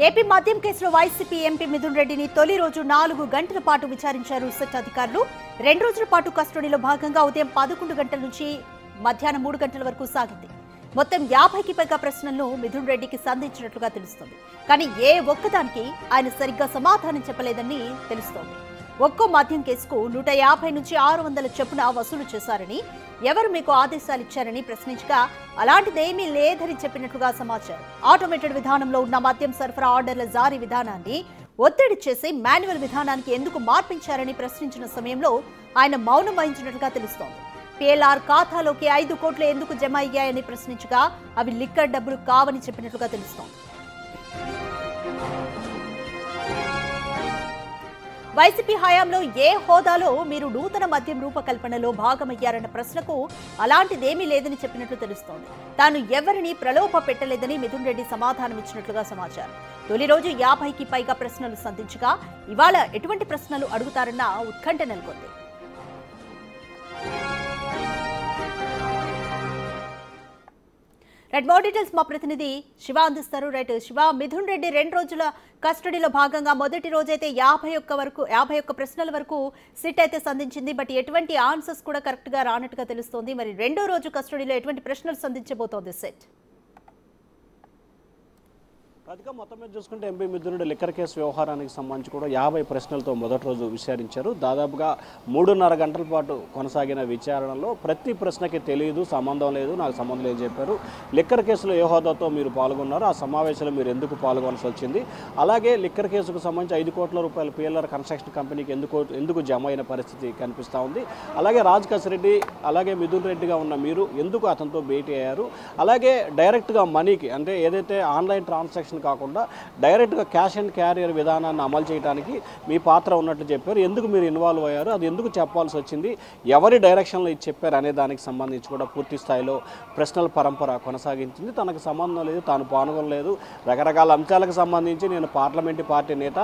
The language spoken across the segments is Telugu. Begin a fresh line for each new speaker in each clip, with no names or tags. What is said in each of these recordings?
ఏపీ మద్యం కేసులో వైసీపీ ఎంపీ మిథున్ రెడ్డిని తొలి రోజు 4 గంటల పాటు విచారించారు సిట్ అధికారులు. 2 రోజుల పాటు కస్టడీలో భాగంగా ఉదయం 11 గంటల నుంచి మధ్యాహ్నం 3 గంటల వరకు సాగింది. మొత్తం 50కి పైగా ప్రశ్నలను మిథున్ రెడ్డికి సంధించినట్లుగా తెలుస్తోంది. కానీ ఏ ఒక్కదానికి ఆయన సరిగ్గా సమాధానం చెప్పలేదని తెలుస్తోంది. ఒక్కో మద్యం కేసుకు 150 నుంచి 600 చొప్పున వసూలు చేశారని, ఎవరు మీకు ఆదేశాలు ఇచ్చారని ప్రశ్నించగా అలాంటిదేమీ లేదని చెప్పినట్లుగా సమాచారం. ఆటోమేటెడ్ విధానంలో ఉన్న మద్యం సరఫరా ఆర్డర్ల జారీ విధానాన్ని ఒత్తిడి చేసి మాన్యువల్ విధానానికి ఎందుకు మార్పించారని ప్రశ్నించిన సమయంలో ఆయన మౌనం వహించినట్లుగా తెలుస్తోంది. PLR ఖాతాలోకి 5 కోట్లు ఎందుకు జమ అయ్యాయని ప్రశ్నించగా అవి లిక్కర్ డబ్బులు కావని చెప్పినట్లుగా తెలుస్తోంది. వైసీపీ హయాంలో ఏ హోదాలో మీరు నూతన మద్యం రూపకల్పనలో భాగమయ్యారన్న ప్రశ్నకు అలాంటిదేమీ లేదని చెప్పినట్లు తెలుస్తోంది. తాను ఎవరిని ప్రలోభ పెట్టలేదని మిథున్ రెడ్డి సమాధానం ఇచ్చినట్లుగా సమాచారం. తొలి రోజు 50కి పైగా ప్రశ్నలు సంధించగా ఇవాళ ఎటువంటి ప్రశ్నలు అడుగుతారన్న ఉత్కంఠ నెలకొంది. మోర్ డీటెయిల్స్ మా ప్రతినిధి శివ అందిస్తారు. శివ, మిథున్ రెడ్డి 2 రోజుల కస్టడీలో భాగంగా మొదటి రోజైతే 51 ప్రశ్నల వరకు సిట్ అయితే సంధించింది. బట్ ఎటువంటి ఆన్సర్స్ కూడా కరెక్ట్ గా రానట్టుగా తెలుస్తోంది. మరి 2వ రోజు కస్టడీలో ఎటువంటి ప్రశ్నలు సంధించబోతోంది సిట్?
రాధిక, మొత్తం మీద చూసుకుంటే MP Mithun Reddy liquor case వ్యవహారానికి సంబంధించి కూడా 50 ప్రశ్నలతో మొదటి రోజు విచారించారు. దాదాపుగా 3.5 గంటల పాటు కొనసాగిన విచారణలో ప్రతి ప్రశ్నకి తెలియదు, సంబంధం లేదు, నాకు సంబంధం లేదని చెప్పారు. లిక్కర్ కేసులో ఏ హోదాతో మీరు పాల్గొన్నారు, ఆ సమావేశంలో మీరు ఎందుకు పాల్గొనాల్సి వచ్చింది, అలాగే లిక్కర్ కేసుకు సంబంధించి 5 కోట్ల రూపాయల PLR కన్స్ట్రక్షన్ కంపెనీకి ఎందుకు జమ అయిన పరిస్థితి కనిపిస్తూ ఉంది. అలాగే రాజ్ రెడ్డి అలాగే మిథున్ రెడ్డిగా ఉన్న మీరు ఎందుకు అతనితో భేటీ అయ్యారు, అలాగే డైరెక్ట్గా మనీకి అంటే ఏదైతే ఆన్లైన్ ట్రాన్సాక్షన్ కాకుండా డైరెక్ట్గా క్యాష్ అండ్ క్యారియర్ విధానాన్ని అమలు చేయడానికి మీ పాత్ర ఉన్నట్లు చెప్పారు. ఎందుకు మీరు ఇన్వాల్వ్ అయ్యారు, అది ఎందుకు చెప్పాల్సి వచ్చింది, ఎవరి డైరెక్షన్లో ఇది చెప్పారు అనే దానికి సంబంధించి కూడా పూర్తి స్థాయిలో ప్రశ్నల పరంపర కొనసాగించింది. తనకు సంబంధం లేదు, తాను పాల్గొనలేదు, రకరకాల అంశాలకు సంబంధించి నేను పార్లమెంటు పార్టీ నేత,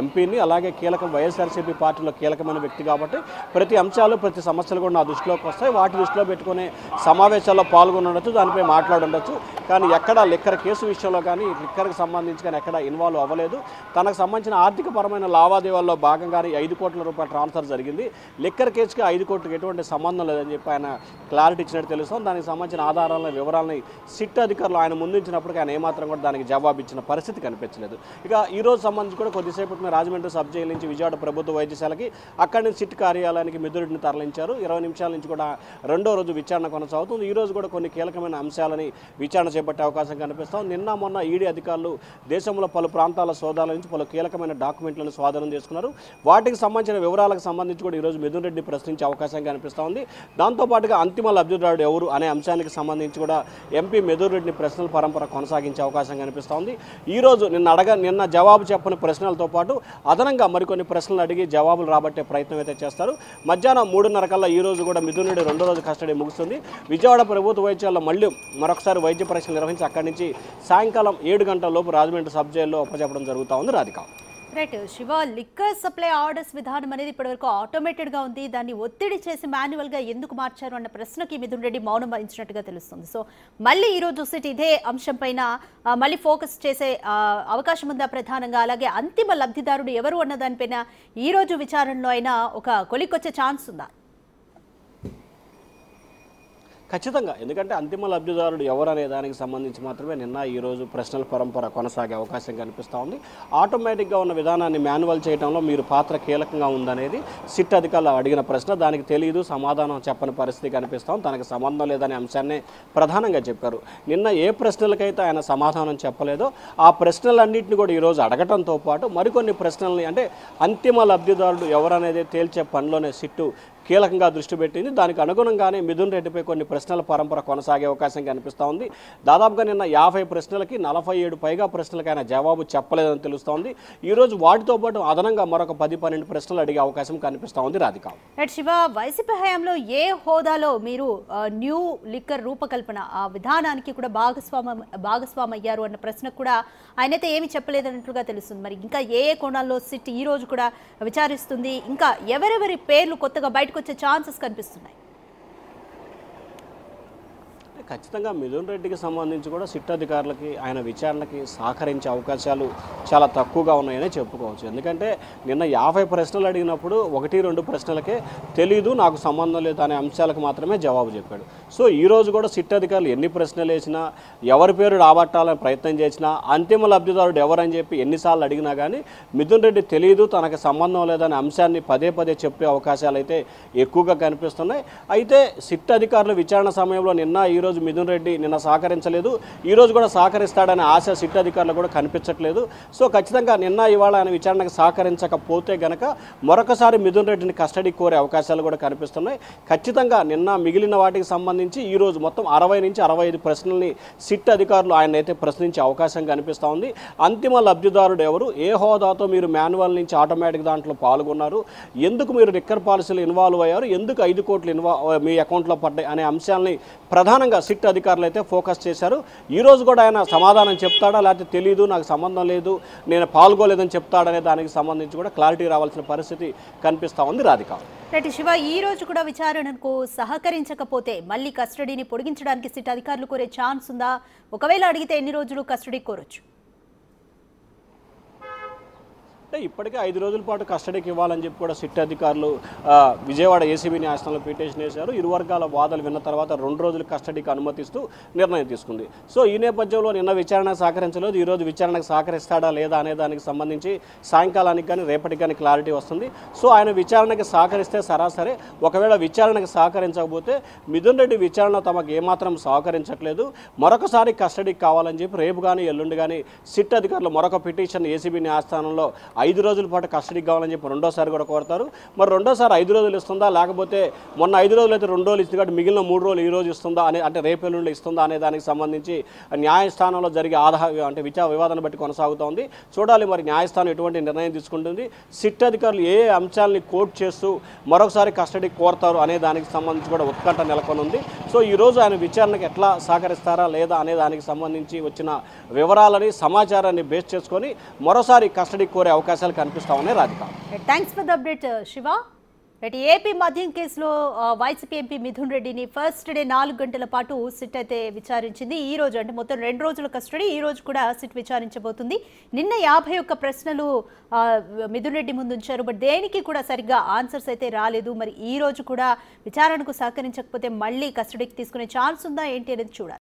ఎంపీని, అలాగే వైఎస్ఆర్సీపీ పార్టీలో కీలకమైన వ్యక్తి కాబట్టి ప్రతి అంశాలు ప్రతి సమస్యలు కూడా నా దృష్టిలోకి వస్తాయి, వాటి దృష్టిలో పెట్టుకునే సమావేశాల్లో పాల్గొనవచ్చు, దానిపై మాట్లాడుండొచ్చు. కానీ ఎక్కడ లిక్కర్ కేసు విషయంలో కానీ లిక్కర్కి సంబంధించి కానీ ఎక్కడ ఇన్వాల్వ్ అవ్వలేదు. తనకు సంబంధించిన ఆర్థికపరమైన లావాదేవీల్లో భాగంగానే 5 కోట్ల రూపాయల ట్రాన్స్ఫర్ జరిగింది. లిక్కర్ కేసుకి 5 కోట్లకి ఎటువంటి సంబంధం లేదని చెప్పి ఆయన క్లారిటీ ఇచ్చినట్టు తెలుస్తుంది. దానికి సంబంధించిన ఆధారాలను వివరాలని సిట్ అధికారులు ఆయన ముందుంచినప్పటికీ ఆయన ఏమాత్రం కూడా దానికి జవాబు ఇచ్చిన పరిస్థితి కనిపించలేదు. ఇక ఈ రోజు సంబంధించి కూడా కొద్దిసేపటి రాజమండ్రి సబ్ జైలు నుంచి విజయవాడ ప్రభుత్వ వైద్యశాలకి, అక్కడి నుంచి సిట్ కార్యాలయానికి మిథున్ రెడ్డిని తరలించారు. 20 నిమిషాల నుంచి కూడా 2వ రోజు విచారణ కొనసాగుతుంది. ఈ రోజు కూడా కొన్ని కీలకమైన అంశాలని విచారణ చేపట్టే అవకాశం కనిపిస్తాం. నిన్న మొన్న ఈడీ అధికారులు దేశంలో పలు ప్రాంతాల సోదాల నుంచి పలు కీలకమైన డాక్యుమెంట్లను స్వాధీనం చేసుకున్నారు. వాటికి సంబంధించిన వివరాలకు సంబంధించి కూడా ఈరోజు మిథున్ రెడ్డి ప్రశ్నించే అవకాశం కనిపిస్తూ ఉంది. దాంతోపాటుగా అంతిమ లబ్ధిదారుడు ఎవరు అనే అంశానికి సంబంధించి కూడా ఎంపీ మిథున్ రెడ్డిని ప్రశ్నల పరంపర కొనసాగించే అవకాశం కనిపిస్తూ ఉంది. ఈరోజు నిన్న జవాబు చెప్పని ప్రశ్నలతో పాటు అదనంగా మరికొన్ని ప్రశ్నలు అడిగి జవాబులు రాబట్టే ప్రయత్నం అయితే చేస్తారు. మధ్యాహ్నం 3:30 కల్లా ఈ రోజు కూడా మిథున్ రెడ్డి 2వ రోజు కస్టడీ ముగుస్తుంది. విజయవాడ ప్రభుత్వ వైద్యాల్లో మళ్ళీ మరొకసారి వైద్య పరీక్షలు నిర్వహించి అక్కడి నుంచి సాయంకాలం 7 గంటల లోపు రాజమండ్రి సబ్ జైల్లో అప్పచెప్పడం జరుగుతూ ఉంది. Radhika,
Shiva, liquor supply orders విధానం అనేది ఇప్పటివరకు ఆటోమేటెడ్ గా ఉంది, దాన్ని ఒత్తిడి చేసి మాన్యువల్ గా ఎందుకు మార్చారు అన్న ప్రశ్నకి మిథున్ రెడ్డి మౌనం వహించినట్టుగా తెలుస్తుంది. సో మళ్ళీ ఈ రోజు సిట్ ఇదే అంశం పైన మళ్ళీ ఫోకస్ చేసే అవకాశం ఉందా ప్రధానంగా, అలాగే అంతిమ లబ్ధిదారుడు ఎవరు అన్న దానిపైన ఈ రోజు విచారణలో అయినా ఒక కొలిక్కొచ్చే ఛాన్స్ ఉందా?
ఖచ్చితంగా, ఎందుకంటే అంతిమ లబ్ధిదారుడు ఎవరు అనే దానికి సంబంధించి మాత్రమే నిన్న ఈరోజు ప్రశ్నల పరంపర కొనసాగే అవకాశం కనిపిస్తూ ఉంది. ఆటోమేటిక్గా ఉన్న విధానాన్ని మాన్యువల్ చేయడంలో మీరు పాత్ర కీలకంగా ఉందనేది సిట్ అధికారులు అడిగిన ప్రశ్న. దానికి తెలియదు, సమాధానం చెప్పని పరిస్థితి కనిపిస్తాం, తనకు సంబంధం లేదనే అంశాన్ని ప్రధానంగా చెప్పారు. నిన్న ఏ ప్రశ్నలకైతే ఆయన సమాధానం చెప్పలేదో ఆ ప్రశ్నలన్నింటినీ కూడా ఈరోజు అడగటంతో పాటు మరికొన్ని ప్రశ్నల్ని అంటే అంతిమ లబ్ధిదారుడు ఎవరనేది తేల్చే పనిలోనే సిట్టు కీలకంగా దృష్టి పెట్టింది. దానికి అనుగుణంగానే మిథున్ రెడ్డిపై కొన్ని ప్రశ్నల పరంపర కొనసాగే అవకాశం కనిపిస్తూ ఉంది. దాదాపుగా నిన్న 50 ప్రశ్నలకి 47 పైగా ప్రశ్నలకు ఆయన జవాబు చెప్పలేదని తెలుస్తోంది. ఈరోజు వాటితో పాటు అదనంగా మరొక 10-12 ప్రశ్నలు అడిగే అవకాశం కనిపిస్తూ ఉంది. రాధిక,
శివ, వైసీపీ హయాంలో ఏ హోదాలో మీరు న్యూ లిక్కర్ రూపకల్పన ఆ విధానానికి కూడా భాగస్వామి అయ్యారు అన్న ప్రశ్నకు కూడా ఆయనైతే ఏమి చెప్పలేదన్నట్లుగా తెలుస్తుంది. మరి ఇంకా ఏ కోణాల్లో సిట్ ఈ రోజు కూడా విచారిస్తుంది, ఇంకా ఎవరెవరి పేర్లు కొత్తగా బయటకు వచ్చే ఛాన్సెస్ కనిపిస్తున్నాయి?
ఖచ్చితంగా మిథున్ రెడ్డికి సంబంధించి కూడా సిట్ అధికారులకి ఆయన విచారణకి సహకరించే అవకాశాలు చాలా తక్కువగా ఉన్నాయని చెప్పుకోవచ్చు. ఎందుకంటే నిన్న 50 ప్రశ్నలు అడిగినప్పుడు 1-2 ప్రశ్నలకే తెలీదు, నాకు సంబంధం లేదు అనే అంశాలకు మాత్రమే జవాబు చెప్పాడు. సో ఈరోజు కూడా సిట్ అధికారులు ఎన్ని ప్రశ్నలు వేసినా, ఎవరి పేరు రాబట్టాలని ప్రయత్నం చేసినా, అంతిమ లబ్ధిదారుడు ఎవరని చెప్పి ఎన్నిసార్లు అడిగినా కానీ మిథున్ రెడ్డి తెలియదు, తనకు సంబంధం లేదనే అంశాన్ని పదే పదే చెప్పే అవకాశాలు అయితే ఎక్కువగా కనిపిస్తున్నాయి. అయితే సిట్ అధికారులు విచారణ సమయంలో ఈరోజు మిథున్ రెడ్డి నిన్న సహకరించలేదు, ఈరోజు కూడా సహకరిస్తాడనే ఆశ సిట్ అధికారులు కూడా కనిపించట్లేదు. సో ఖచ్చితంగా ఇవాళ ఆయన విచారణకు సహకరించకపోతే గనక మరొకసారి మిథున్ రెడ్డిని కస్టడీ కోరే అవకాశాలు కూడా కనిపిస్తున్నాయి. ఖచ్చితంగా మిగిలిన వాటికి సంబంధించి ఈరోజు మొత్తం 60 నుంచి 65 ప్రశ్నల్ని సిట్ అధికారులు ఆయన అయితే ప్రశ్నించే అవకాశం కనిపిస్తూ ఉంది. అంతిమ లబ్ధిదారుడు ఎవరు, ఏ హోదాతో మీరు మాన్యువల్ నుంచి ఆటోమేటిక్ దాంట్లో పాల్గొన్నారు, ఎందుకు మీరు రిక్కర్ పాలసీలు ఇన్వాల్వ్ అయ్యారు, ఎందుకు 5 కోట్లు మీ అకౌంట్లో పడ్డాయి అనే అంశాలని ప్రధానంగా సిట్ అధికారులు అయితే ఫోకస్ చేశారు. ఈరోజు కూడా ఆయన సమాధానం చెప్తాడా, లేకపోతే తెలియదు, నాకు సంబంధం లేదు, నేను పాల్గొలేదని చెప్తాడనే దానికి సంబంధించి కూడా క్లారిటీ రావాల్సిన పరిస్థితి కనిపిస్తూ ఉంది. రాధిక,
రెడ్డి శివ, ఈ రోజు కూడా విచారణకు సహకరించకపోతే మళ్ళీ కస్టడీని పొడిగించడానికి సిట్ అధికారులు కోరే ఛాన్స్ ఉందా? ఒకవేళ అడిగితే ఎన్ని రోజులు కస్టడీ కోరొచ్చు?
ఇప్పటికే 5 రోజుల పాటు కస్టడీకి ఇవ్వాలని చెప్పి కూడా సిట్ అధికారులు విజయవాడ ఏసీబీ న్యాయస్థానంలో పిటిషన్ వేశారు. ఇరు వర్గాల వాదనలు విన్న తర్వాత 2 రోజులు కస్టడీకి అనుమతిస్తూ నిర్ణయం తీసుకుంది. సో ఈ నేపథ్యంలో నిన్న విచారణకు సహకరించలేదు, ఈరోజు విచారణకు సహకరిస్తాడా లేదా అనే దానికి సంబంధించి సాయంకాలానికి కానీ రేపటికి కానీ క్లారిటీ వస్తుంది. సో ఆయన విచారణకి సహకరిస్తే సరాసరి, ఒకవేళ విచారణకు సహకరించకపోతే మిథున్ రెడ్డి విచారణ తమకు ఏమాత్రం సహకరించట్లేదు, మరొకసారి కస్టడీకి కావాలని చెప్పి రేపు కానీ ఎల్లుండి కానీ సిట్ అధికారులు మరొక పిటిషన్ ఏసీబీ న్యాయస్థానంలో 5 రోజుల పాటు కస్టడీకి కావాలని చెప్పి రెండోసారి కూడా కోరుతారు. మరి రెండోసారి 5 రోజులు ఇస్తుందా, లేకపోతే మొన్న 5 రోజులు అయితే 2 రోజులు ఇస్తుంది కాబట్టి మిగిలిన 3 రోజులు ఈ రోజు ఇస్తుందా అంటే రేపు ఎల్లుండి ఇస్తుందా అనే దానికి సంబంధించి న్యాయస్థానంలో జరిగే వివాదాన్ని బట్టి కొనసాగుతోంది. చూడాలి మరి న్యాయస్థానం ఎటువంటి నిర్ణయం తీసుకుంటుంది, సిట్ అధికారులు ఏ అంశాలని కోట్ చేస్తూ మరొకసారి కస్టడీకి కోరుతారు అనే దానికి సంబంధించి కూడా ఉత్కంఠ నెలకొనుంది. సో ఈరోజు ఆయన విచారణకు ఎట్లా సహకరిస్తారా లేదా అనే దానికి సంబంధించి వచ్చిన వివరాలని సమాచారాన్ని బేస్ చేసుకొని మరోసారి కస్టడీ కోరే అవకాశాలు కనిపిస్తా ఉన్నాయి. Radhika,
thanks for the update Shiva. AP మద్యం కేసులో వైసీపీ ఎంపీ మిథున్ రెడ్డిని ఫస్ట్ డే 4 గంటల పాటు సిట్ అయితే విచారించింది. ఈ రోజు అంటే మొత్తం 2 రోజుల కస్టడీ, ఈ రోజు కూడా సిట్ విచారించబోతుంది. నిన్న 51 ప్రశ్నలు మిథున్ రెడ్డి ముందు ఉంచారు, బట్ దేనికి కూడా సరిగ్గా ఆన్సర్స్ అయితే రాలేదు. మరి ఈ రోజు కూడా విచారణకు సహకరించకపోతే మళ్ళీ కస్టడీకి తీసుకునే ఛాన్స్ ఉందా ఏంటి అనేది చూడాలి.